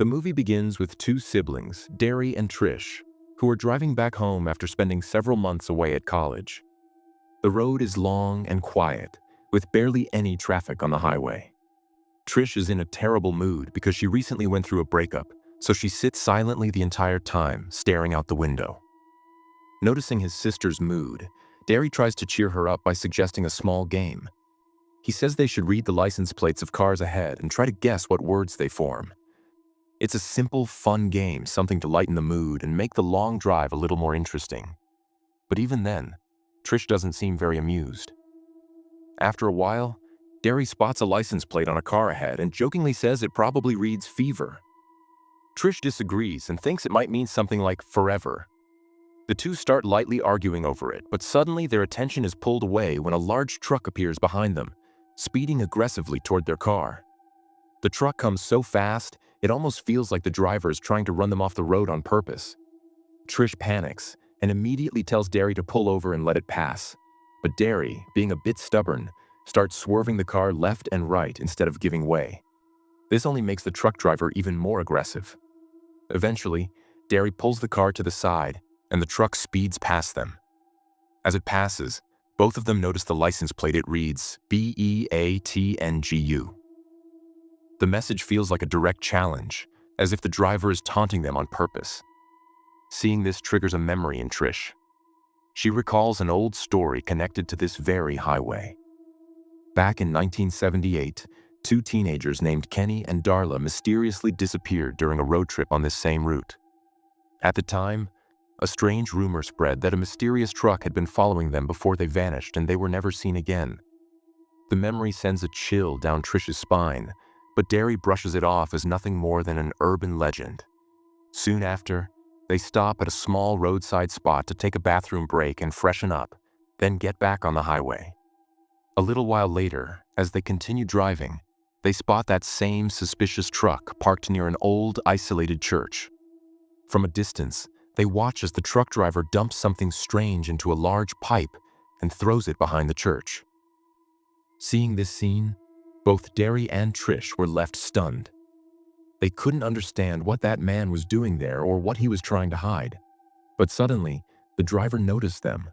The movie begins with two siblings, Darry and Trish, who are driving back home after spending several months away at college. The road is long and quiet, with barely any traffic on the highway. Trish is in a terrible mood because she recently went through a breakup, so she sits silently the entire time, staring out the window. Noticing his sister's mood, Darry tries to cheer her up by suggesting a small game. He says they should read the license plates of cars ahead and try to guess what words they form. It's a simple, fun game, something to lighten the mood and make the long drive a little more interesting. But even then, Trish doesn't seem very amused. After a while, Darry spots a license plate on a car ahead and jokingly says it probably reads fever. Trish disagrees and thinks it might mean something like forever. The two start lightly arguing over it, but suddenly their attention is pulled away when a large truck appears behind them, speeding aggressively toward their car. The truck comes so fast, it almost feels like the driver is trying to run them off the road on purpose. Trish panics and immediately tells Darry to pull over and let it pass. But Darry, being a bit stubborn, starts swerving the car left and right instead of giving way. This only makes the truck driver even more aggressive. Eventually, Darry pulls the car to the side and the truck speeds past them. As it passes, both of them notice the license plate. It reads BEATNGU. The message feels like a direct challenge, as if the driver is taunting them on purpose. Seeing this triggers a memory in Trish. She recalls an old story connected to this very highway. Back in 1978, two teenagers named Kenny and Darla mysteriously disappeared during a road trip on this same route. At the time, a strange rumor spread that a mysterious truck had been following them before they vanished and they were never seen again. The memory sends a chill down Trish's spine, but Darry brushes it off as nothing more than an urban legend. Soon after, they stop at a small roadside spot to take a bathroom break and freshen up, then get back on the highway. A little while later, as they continue driving, they spot that same suspicious truck parked near an old, isolated church. From a distance, they watch as the truck driver dumps something strange into a large pipe and throws it behind the church. Seeing this scene, both Darry and Trish were left stunned. They couldn't understand what that man was doing there or what he was trying to hide. But suddenly, the driver noticed them.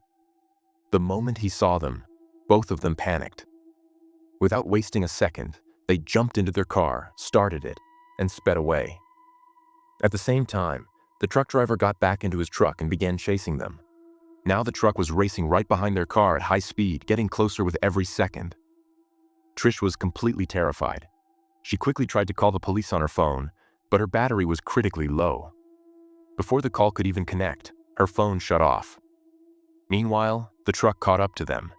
The moment he saw them, both of them panicked. Without wasting a second, they jumped into their car, started it, and sped away. At the same time, the truck driver got back into his truck and began chasing them. Now the truck was racing right behind their car at high speed, getting closer with every second. Trish was completely terrified. She quickly tried to call the police on her phone, but her battery was critically low. Before the call could even connect, her phone shut off. Meanwhile, the truck caught up to them.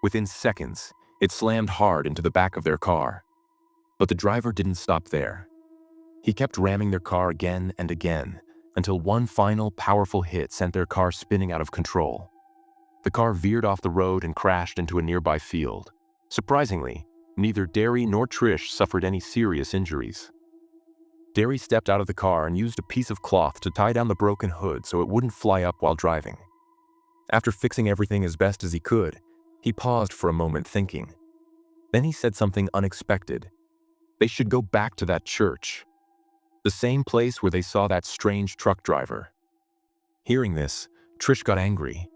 Within seconds, it slammed hard into the back of their car. But the driver didn't stop there. He kept ramming their car again and again, until one final powerful hit sent their car spinning out of control. The car veered off the road and crashed into a nearby field. Surprisingly, neither Darry nor Trish suffered any serious injuries. Darry stepped out of the car and used a piece of cloth to tie down the broken hood so it wouldn't fly up while driving. After fixing everything as best as he could, he paused for a moment thinking. Then he said something unexpected. They should go back to that church. The same place where they saw that strange truck driver. Hearing this, Trish got angry.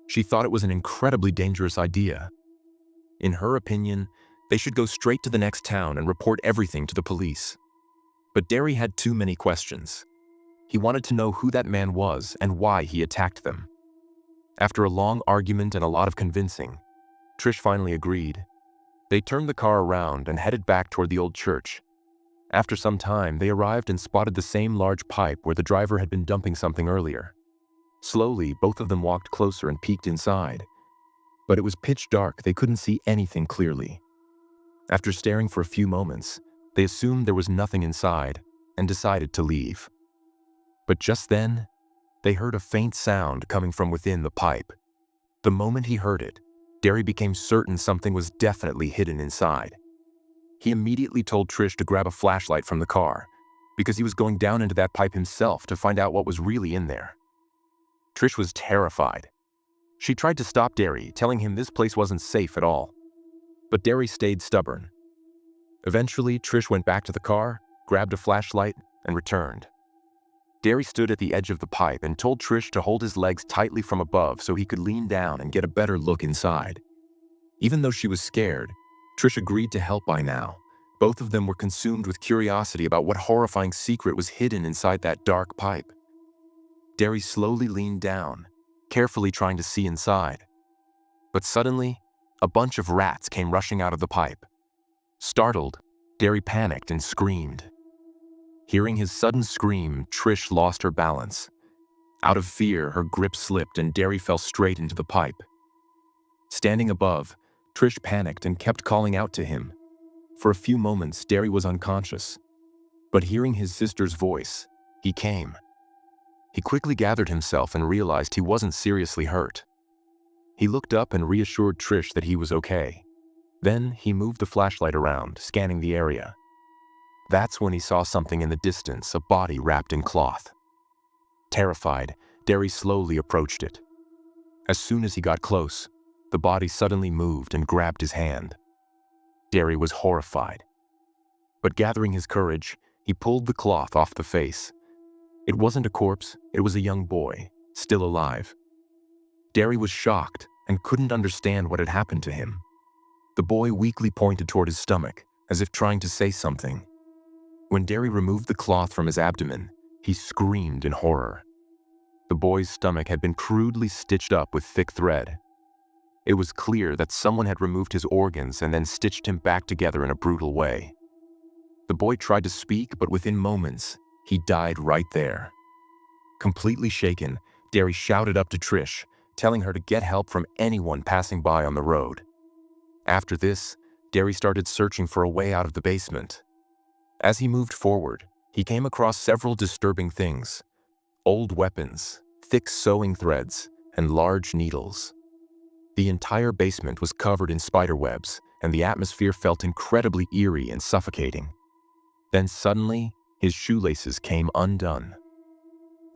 She thought it was an incredibly dangerous idea. In her opinion, they should go straight to the next town and report everything to the police. But Darry had too many questions. He wanted to know who that man was and why he attacked them. After a long argument and a lot of convincing, Trish finally agreed. They turned the car around and headed back toward the old church. After some time, they arrived and spotted the same large pipe where the driver had been dumping something earlier. Slowly, both of them walked closer and peeked inside. But it was pitch dark, they couldn't see anything clearly. After staring for a few moments, they assumed there was nothing inside and decided to leave. But just then, they heard a faint sound coming from within the pipe. The moment he heard it, Darry became certain something was definitely hidden inside. He immediately told Trish to grab a flashlight from the car, because he was going down into that pipe himself to find out what was really in there. Trish was terrified. She tried to stop Darry, telling him this place wasn't safe at all. But Darry stayed stubborn. Eventually, Trish went back to the car, grabbed a flashlight, and returned. Darry stood at the edge of the pipe and told Trish to hold his legs tightly from above so he could lean down and get a better look inside. Even though she was scared, Trish agreed to help by now. Both of them were consumed with curiosity about what horrifying secret was hidden inside that dark pipe. Darry slowly leaned down, carefully trying to see inside. But suddenly, a bunch of rats came rushing out of the pipe. Startled, Darry panicked and screamed. Hearing his sudden scream, Trish lost her balance. Out of fear, her grip slipped and Darry fell straight into the pipe. Standing above, Trish panicked and kept calling out to him. For a few moments, Darry was unconscious. But hearing his sister's voice, he came. He quickly gathered himself and realized he wasn't seriously hurt. He looked up and reassured Trish that he was okay. Then he moved the flashlight around, scanning the area. That's when he saw something in the distance, a body wrapped in cloth. Terrified, Darry slowly approached it. As soon as he got close, the body suddenly moved and grabbed his hand. Darry was horrified. But gathering his courage, he pulled the cloth off the face. It wasn't a corpse, it was a young boy, still alive. Darry was shocked and couldn't understand what had happened to him. The boy weakly pointed toward his stomach, as if trying to say something. When Darry removed the cloth from his abdomen, he screamed in horror. The boy's stomach had been crudely stitched up with thick thread. It was clear that someone had removed his organs and then stitched him back together in a brutal way. The boy tried to speak, but within moments, he died right there. Completely shaken, Darry shouted up to Trish, telling her to get help from anyone passing by on the road. After this, Darry started searching for a way out of the basement. As he moved forward, he came across several disturbing things: old weapons, thick sewing threads, and large needles. The entire basement was covered in spider webs, and the atmosphere felt incredibly eerie and suffocating. Then suddenly, his shoelaces came undone.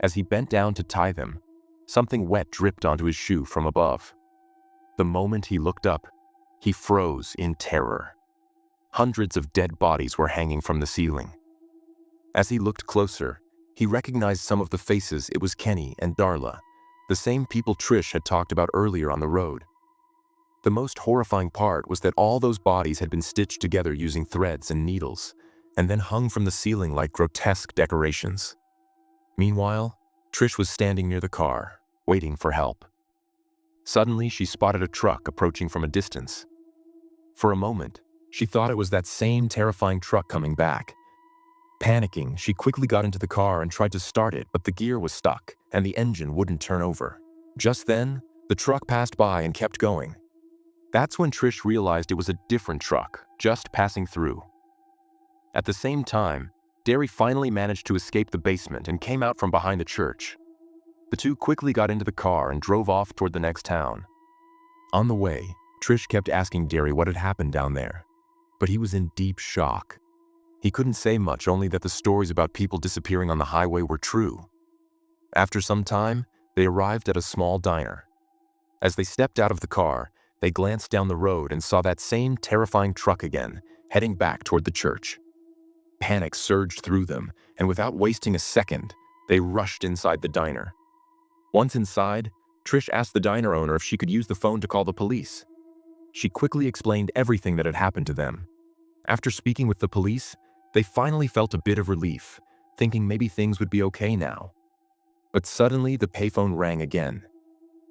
As he bent down to tie them, something wet dripped onto his shoe from above. The moment he looked up, he froze in terror. Hundreds of dead bodies were hanging from the ceiling. As he looked closer, he recognized some of the faces. It was Kenny and Darla, the same people Trish had talked about earlier on the road. The most horrifying part was that all those bodies had been stitched together using threads and needles, and then hung from the ceiling like grotesque decorations. Meanwhile, Trish was standing near the car, waiting for help. Suddenly, she spotted a truck approaching from a distance. For a moment, she thought it was that same terrifying truck coming back. Panicking, she quickly got into the car and tried to start it, but the gear was stuck, and the engine wouldn't turn over. Just then, the truck passed by and kept going. That's when Trish realized it was a different truck, just passing through. At the same time, Darry finally managed to escape the basement and came out from behind the church. The two quickly got into the car and drove off toward the next town. On the way, Trish kept asking Darry what had happened down there, but he was in deep shock. He couldn't say much, only that the stories about people disappearing on the highway were true. After some time, they arrived at a small diner. As they stepped out of the car, they glanced down the road and saw that same terrifying truck again, heading back toward the church. Panic surged through them, and without wasting a second, they rushed inside the diner. Once inside, Trish asked the diner owner if she could use the phone to call the police. She quickly explained everything that had happened to them. After speaking with the police, they finally felt a bit of relief, thinking maybe things would be okay now. But suddenly, the payphone rang again.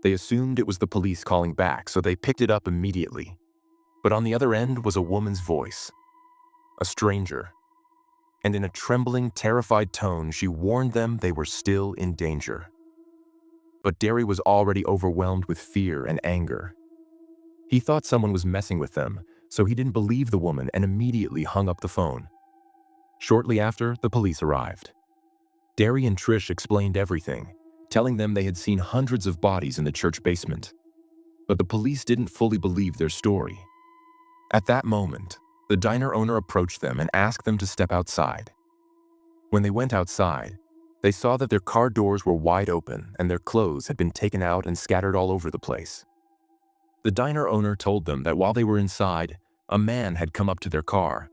They assumed it was the police calling back, so they picked it up immediately. But on the other end was a woman's voice. A stranger. And in a trembling, terrified tone, she warned them they were still in danger. But Darry was already overwhelmed with fear and anger. He thought someone was messing with them, so he didn't believe the woman and immediately hung up the phone. Shortly after, the police arrived. Darry and Trish explained everything, telling them they had seen hundreds of bodies in the church basement. But the police didn't fully believe their story. At that moment, the diner owner approached them and asked them to step outside. When they went outside, they saw that their car doors were wide open and their clothes had been taken out and scattered all over the place. The diner owner told them that while they were inside, a man had come up to their car.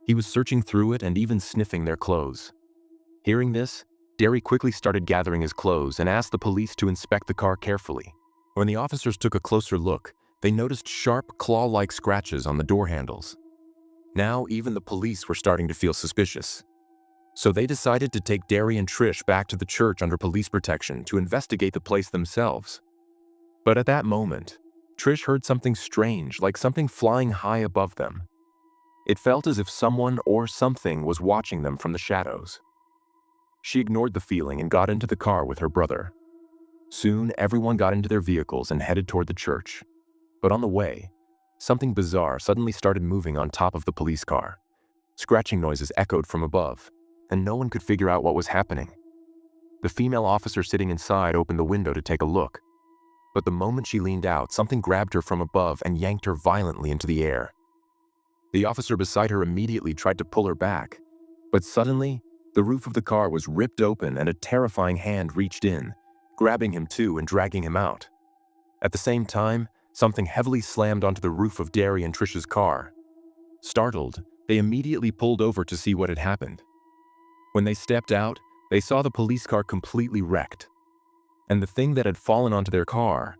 He was searching through it and even sniffing their clothes. Hearing this, Darry quickly started gathering his clothes and asked the police to inspect the car carefully. When the officers took a closer look, they noticed sharp, claw-like scratches on the door handles. Now, even the police were starting to feel suspicious. So they decided to take Darry and Trish back to the church under police protection to investigate the place themselves. But at that moment, Trish heard something strange, like something flying high above them. It felt as if someone or something was watching them from the shadows. She ignored the feeling and got into the car with her brother. Soon, everyone got into their vehicles and headed toward the church. But on the way, something bizarre suddenly started moving on top of the police car. Scratching noises echoed from above, and no one could figure out what was happening. The female officer sitting inside opened the window to take a look. But the moment she leaned out, something grabbed her from above and yanked her violently into the air. The officer beside her immediately tried to pull her back, but suddenly, the roof of the car was ripped open and a terrifying hand reached in, grabbing him too and dragging him out. At the same time, something heavily slammed onto the roof of Darry and Trish's car. Startled, they immediately pulled over to see what had happened. When they stepped out, they saw the police car completely wrecked. And the thing that had fallen onto their car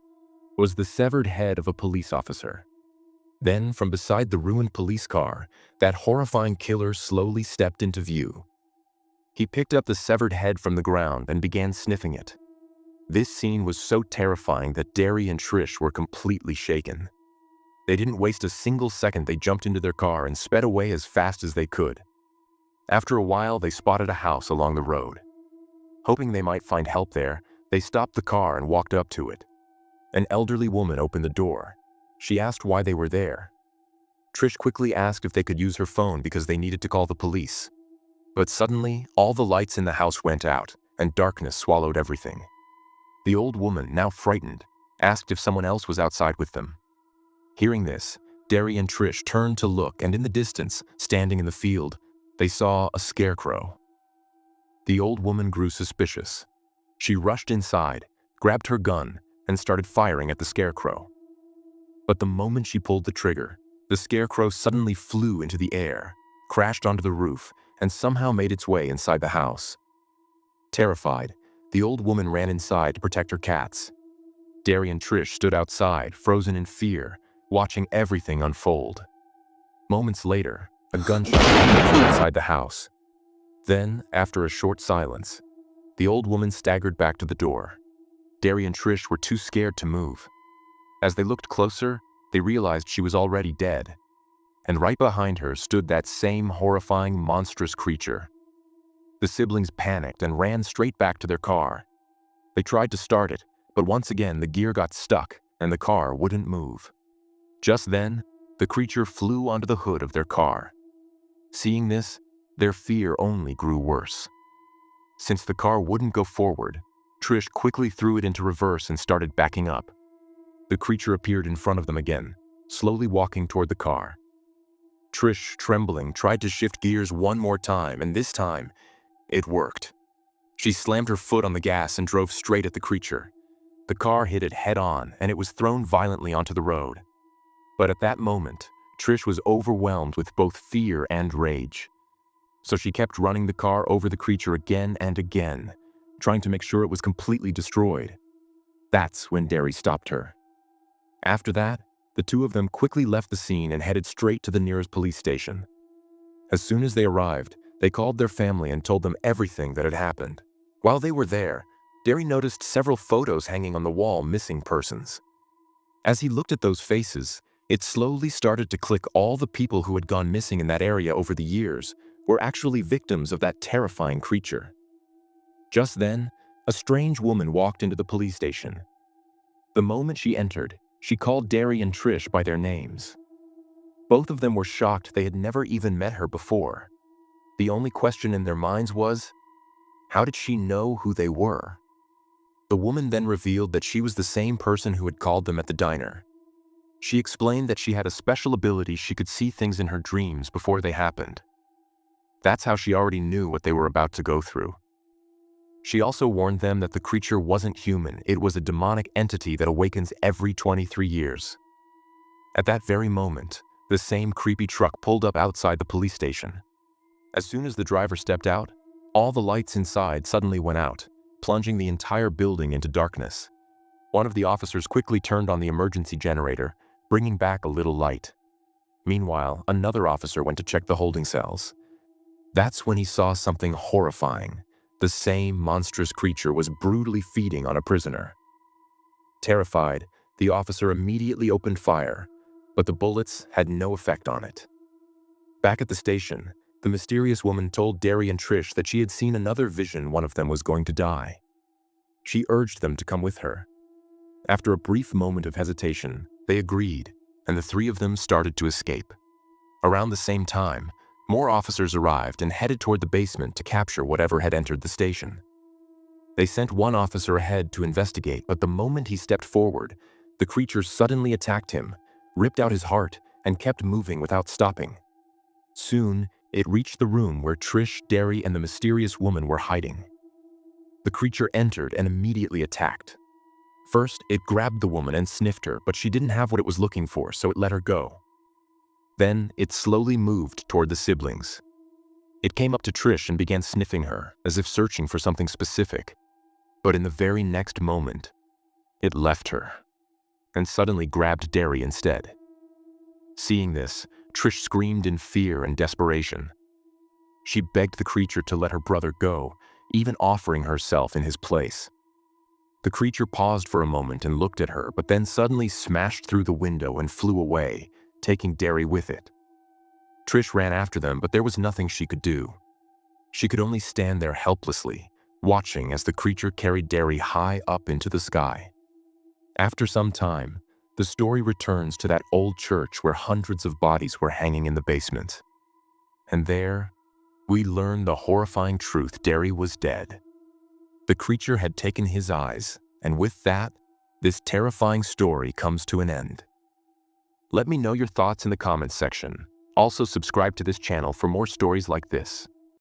was the severed head of a police officer. Then, from beside the ruined police car, that horrifying killer slowly stepped into view. He picked up the severed head from the ground and began sniffing it. This scene was so terrifying that Darry and Trish were completely shaken. They didn't waste a single second. They jumped into their car and sped away as fast as they could. After a while, they spotted a house along the road. Hoping they might find help there, they stopped the car and walked up to it. An elderly woman opened the door. She asked why they were there. Trish quickly asked if they could use her phone because they needed to call the police. But suddenly, all the lights in the house went out, and darkness swallowed everything. The old woman, now frightened, asked if someone else was outside with them. Hearing this, Darry and Trish turned to look, and in the distance, standing in the field, they saw a scarecrow. The old woman grew suspicious. She rushed inside, grabbed her gun, and started firing at the scarecrow. But the moment she pulled the trigger, the scarecrow suddenly flew into the air, crashed onto the roof, and somehow made its way inside the house. Terrified, the old woman ran inside to protect her cats. Darry and Trish stood outside, frozen in fear, watching everything unfold. Moments later, a gunshot came from inside the house. Then, after a short silence, the old woman staggered back to the door. Darry and Trish were too scared to move. As they looked closer, they realized she was already dead. And right behind her stood that same horrifying, monstrous creature. The siblings panicked and ran straight back to their car. They tried to start it, but once again the gear got stuck and the car wouldn't move. Just then, the creature flew onto the hood of their car. Seeing this, their fear only grew worse. Since the car wouldn't go forward, Trish quickly threw it into reverse and started backing up. The creature appeared in front of them again, slowly walking toward the car. Trish, trembling, tried to shift gears one more time, and this time, it worked. She slammed her foot on the gas and drove straight at the creature. The car hit it head-on, and it was thrown violently onto the road. But at that moment, Trish was overwhelmed with both fear and rage. So she kept running the car over the creature again and again, trying to make sure it was completely destroyed. That's when Darry stopped her. After that, the two of them quickly left the scene and headed straight to the nearest police station. As soon as they arrived, they called their family and told them everything that had happened. While they were there, Darry noticed several photos hanging on the wall missing persons. As he looked at those faces, it slowly started to click. All the people who had gone missing in that area over the years were actually victims of that terrifying creature. Just then, a strange woman walked into the police station. The moment she entered, she called Darry and Trish by their names. Both of them were shocked. They had never even met her before. The only question in their minds was, how did she know who they were? The woman then revealed that she was the same person who had called them at the diner. She explained that she had a special ability. She could see things in her dreams before they happened. That's how she already knew what they were about to go through. She also warned them that the creature wasn't human. It was a demonic entity that awakens every 23 years. At that very moment, the same creepy truck pulled up outside the police station. As soon as the driver stepped out, All the lights inside suddenly went out, plunging the entire building into darkness. One of the officers quickly turned on the emergency generator, bringing back a little light. Meanwhile, another officer went to check the holding cells. That's when he saw something horrifying. The same monstrous creature was brutally feeding on a prisoner. Terrified, the officer immediately opened fire, but the bullets had no effect on it. Back at the station, the mysterious woman told Darry and Trish that she had seen another vision. One of them was going to die. She urged them to come with her. After a brief moment of hesitation, they agreed, and the three of them started to escape. Around the same time, more officers arrived and headed toward the basement to capture whatever had entered the station. They sent one officer ahead to investigate, but the moment he stepped forward, the creature suddenly attacked him, ripped out his heart, and kept moving without stopping. Soon, it reached the room where Trish, Darry, and the mysterious woman were hiding. The creature entered and immediately attacked. First, it grabbed the woman and sniffed her, but she didn't have what it was looking for, so it let her go. Then, it slowly moved toward the siblings. It came up to Trish and began sniffing her, as if searching for something specific. But in the very next moment, it left her, and suddenly grabbed Darry instead. Seeing this, Trish screamed in fear and desperation. She begged the creature to let her brother go, even offering herself in his place. The creature paused for a moment and looked at her, but then suddenly smashed through the window and flew away, taking Darry with it. Trish ran after them, but there was nothing she could do. She could only stand there helplessly, watching as the creature carried Darry high up into the sky. After some time, the story returns to that old church where hundreds of bodies were hanging in the basement. And there, we learn the horrifying truth: Darry was dead. The creature had taken his eyes, and with that, this terrifying story comes to an end. Let me know your thoughts in the comments section. Also, subscribe to this channel for more stories like this.